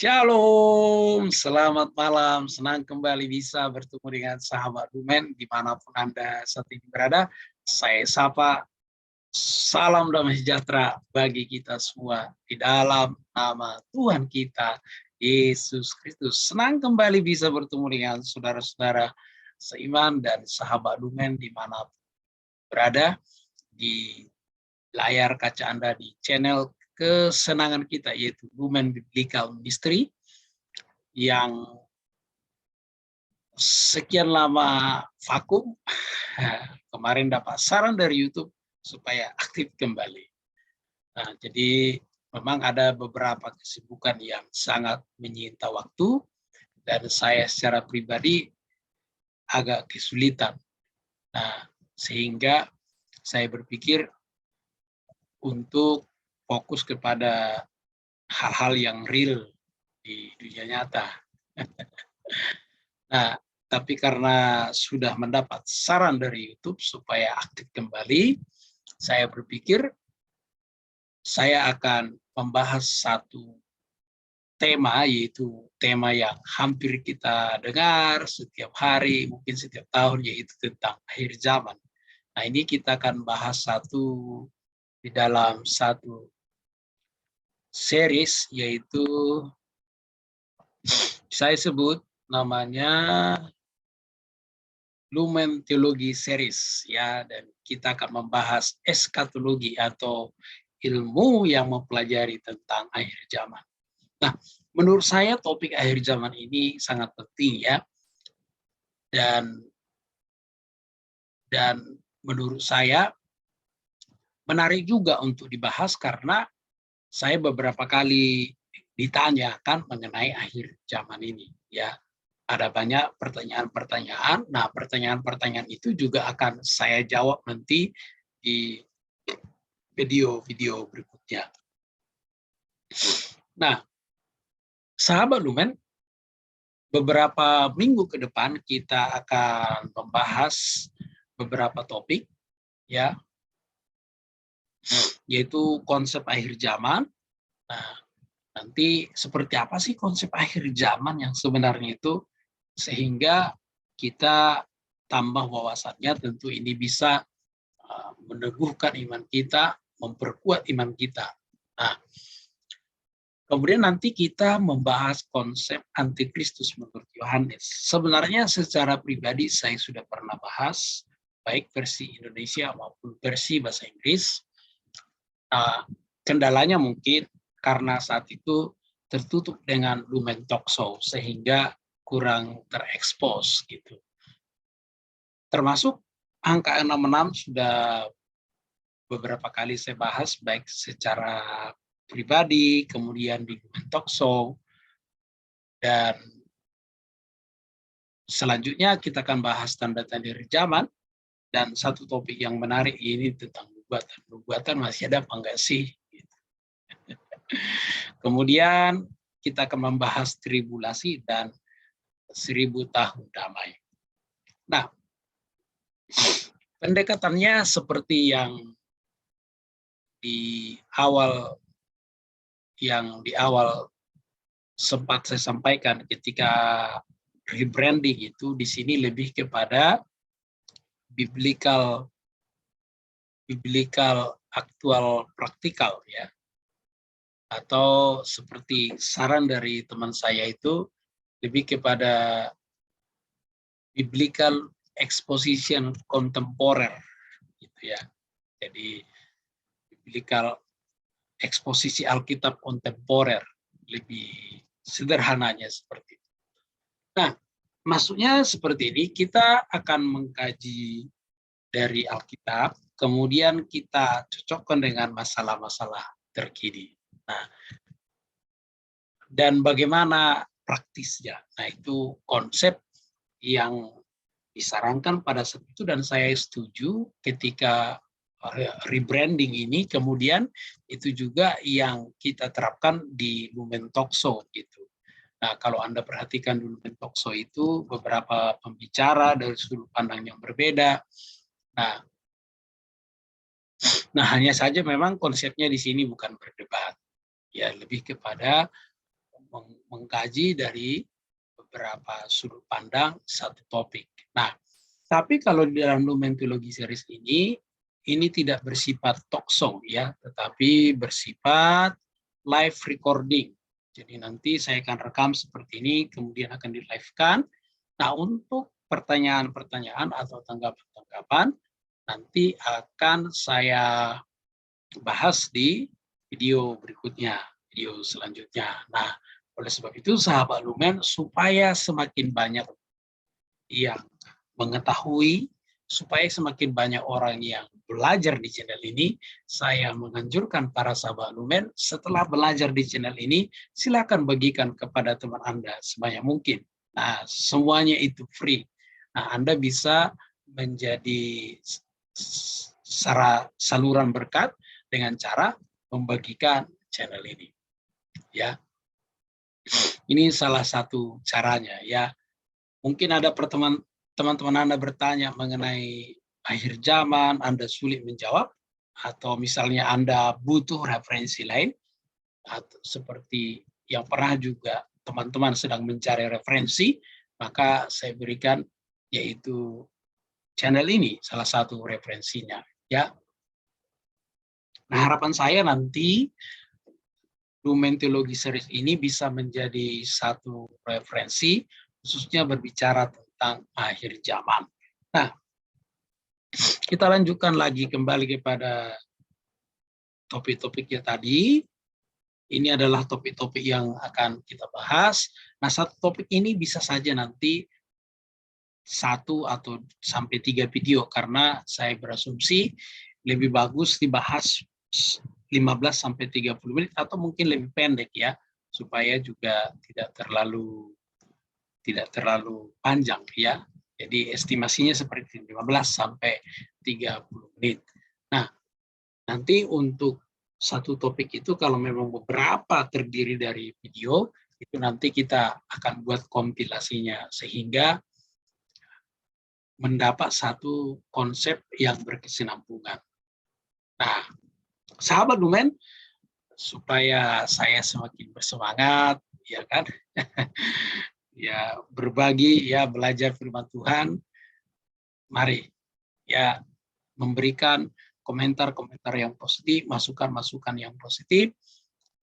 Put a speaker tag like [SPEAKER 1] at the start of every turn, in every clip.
[SPEAKER 1] Shalom, selamat malam. Senang kembali bisa bertemu dengan sahabat Lumen dimanapun Anda saat ini berada. Saya sapa, salam damai sejahtera bagi kita semua di dalam nama Tuhan kita, Yesus Kristus. Senang kembali bisa bertemu dengan saudara-saudara seiman dan sahabat Lumen dimanapun berada di layar kaca Anda di channel kesenangan kita, yaitu Lumen Biblical Mystery, yang sekian lama vakum. Kemarin dapat saran dari YouTube supaya aktif kembali. Nah, jadi memang ada beberapa kesibukan yang sangat menyita waktu, dan saya secara pribadi agak kesulitan. Nah, sehingga saya berpikir untuk fokus kepada hal-hal yang real di dunia nyata. Nah, tapi karena sudah mendapat saran dari YouTube supaya aktif kembali, saya berpikir saya akan membahas satu tema, yaitu tema yang hampir kita dengar setiap hari, mungkin setiap tahun, yaitu tentang akhir zaman. Nah, ini kita akan bahas di dalam satu series, yaitu saya sebut namanya Lumen Teologi Series, ya, dan kita akan membahas eskatologi atau ilmu yang mempelajari tentang akhir zaman. Nah, menurut saya topik akhir zaman ini sangat penting, ya, dan menurut saya menarik juga untuk dibahas karena saya beberapa kali ditanyakan mengenai akhir zaman ini, ya. Ada banyak pertanyaan-pertanyaan. Nah, pertanyaan-pertanyaan itu juga akan saya jawab nanti di video-video berikutnya. Nah, sahabat Lumen, beberapa minggu ke depan kita akan membahas beberapa topik, ya, yaitu konsep akhir zaman. Nah, nanti seperti apa sih konsep akhir zaman yang sebenarnya itu, sehingga kita tambah wawasannya. Tentu ini bisa meneguhkan iman kita, memperkuat iman kita. Nah, kemudian nanti kita membahas konsep antikristus menurut Yohanes. Sebenarnya secara pribadi saya sudah pernah bahas, baik versi Indonesia maupun versi bahasa Inggris. Kendalanya mungkin karena saat itu tertutup dengan Lumen Talk Show, sehingga kurang terekspos gitu. Termasuk angka 66 sudah beberapa kali saya bahas, baik secara pribadi, kemudian di Lumen Talk Show, dan selanjutnya kita akan bahas tanda-tanda akhir zaman. Dan satu topik yang menarik ini tentang nubuatan. Nubuatan masih ada apa enggak sih? Kemudian kita akan membahas tribulasi dan 1000 tahun damai. Nah, pendekatannya seperti yang di awal sempat saya sampaikan ketika rebranding itu, di sini lebih kepada biblical aktual praktikal, ya, atau seperti saran dari teman saya itu lebih kepada biblical exposition kontemporer, gitu, ya. Jadi biblical eksposisi Alkitab kontemporer, lebih sederhananya seperti itu. Nah, maksudnya seperti ini, kita akan mengkaji dari Alkitab, kemudian kita cocokkan dengan masalah-masalah terkini. Nah, dan bagaimana praktisnya. Nah, itu konsep yang disarankan pada saat itu, dan saya setuju ketika rebranding ini. Kemudian itu juga yang kita terapkan di Lumen Talk Show gitu. Nah, kalau Anda perhatikan di Lumen Talk Show itu beberapa pembicara dari sudut pandang yang berbeda. Nah, hanya saja memang konsepnya di sini bukan berdebat, ya, lebih kepada mengkaji dari beberapa sudut pandang satu topik. Nah, tapi kalau di dalam Lumen Teologi Series ini tidak bersifat talkshow ya, tetapi bersifat live recording. Jadi nanti saya akan rekam seperti ini, kemudian akan di-live-kan. Nah, untuk pertanyaan-pertanyaan atau tanggapan-tanggapan nanti akan saya bahas di video berikutnya, video selanjutnya. Nah, oleh sebab itu sahabat Lumen, supaya semakin banyak yang mengetahui, supaya semakin banyak orang yang belajar di channel ini, saya menganjurkan para sahabat Lumen, setelah belajar di channel ini, silakan bagikan kepada teman Anda sebanyak mungkin. Nah, semuanya itu free. Nah, Anda bisa menjadi saluran berkat dengan cara membagikan channel ini. Ya, ini salah satu caranya ya. Mungkin ada teman-teman Anda bertanya mengenai akhir zaman, Anda sulit menjawab, atau misalnya Anda butuh referensi lain, atau seperti yang pernah juga teman-teman sedang mencari referensi, maka saya berikan yaitu channel ini salah satu referensinya. Ya. Nah, harapan saya nanti Lumen Teologi Series ini bisa menjadi satu referensi, khususnya berbicara tentang akhir zaman. Nah, kita lanjutkan lagi kembali kepada topik-topiknya tadi. Ini adalah topik-topik yang akan kita bahas. Nah, satu topik ini bisa saja nanti 1 atau sampai 3 video, karena saya berasumsi lebih bagus dibahas 15 sampai 30 menit atau mungkin lebih pendek ya, supaya juga tidak terlalu panjang ya. Jadi estimasinya seperti 15 sampai 30 menit. Nah, nanti untuk satu topik itu kalau memang beberapa terdiri dari video, itu nanti kita akan buat kompilasinya sehingga mendapat satu konsep yang berkesinambungan. Nah, sahabat Lumen, supaya saya semakin bersemangat, ya kan, ya berbagi, ya belajar firman Tuhan, mari ya memberikan komentar-komentar yang positif, masukan-masukan yang positif,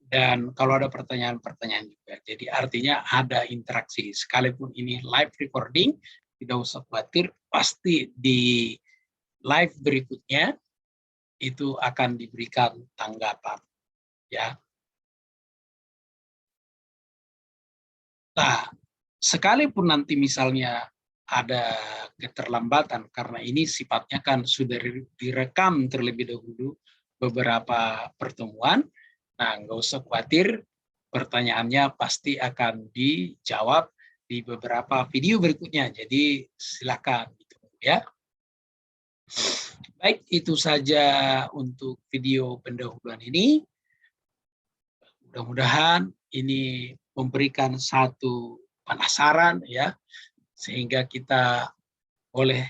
[SPEAKER 1] dan kalau ada pertanyaan-pertanyaan juga. Jadi artinya ada interaksi, sekalipun ini live recording, tidak usah khawatir, pasti di live berikutnya itu akan diberikan tanggapan. Ya. Nah, sekalipun nanti misalnya ada keterlambatan, karena ini sifatnya kan sudah direkam terlebih dahulu beberapa pertemuan, nah nggak usah khawatir, pertanyaannya pasti akan dijawab di beberapa video berikutnya. Jadi silakan gitu ya. Baik, itu saja untuk video pendahuluan ini. Mudah-mudahan ini memberikan satu penasaran ya, sehingga kita boleh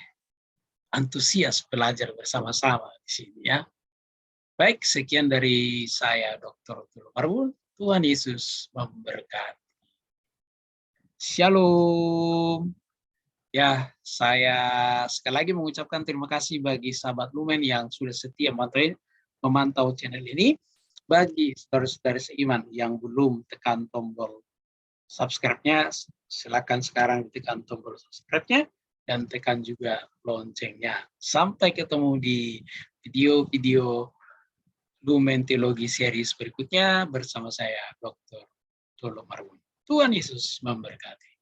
[SPEAKER 1] antusias belajar bersama-sama di sini ya. Baik, sekian dari saya Dr. Tulung Marbun. Tuhan Yesus memberkati. Shalom. Ya, saya sekali lagi mengucapkan terima kasih bagi sahabat Lumen yang sudah setia memantau channel ini. Bagi saudara-saudara seiman yang belum tekan tombol subscribe-nya, silakan sekarang tekan tombol subscribe-nya dan tekan juga loncengnya. Sampai ketemu di video-video Lumen Teologi Series berikutnya bersama saya, Dr. Tulung Marbun. Tuhan Yesus memberkati.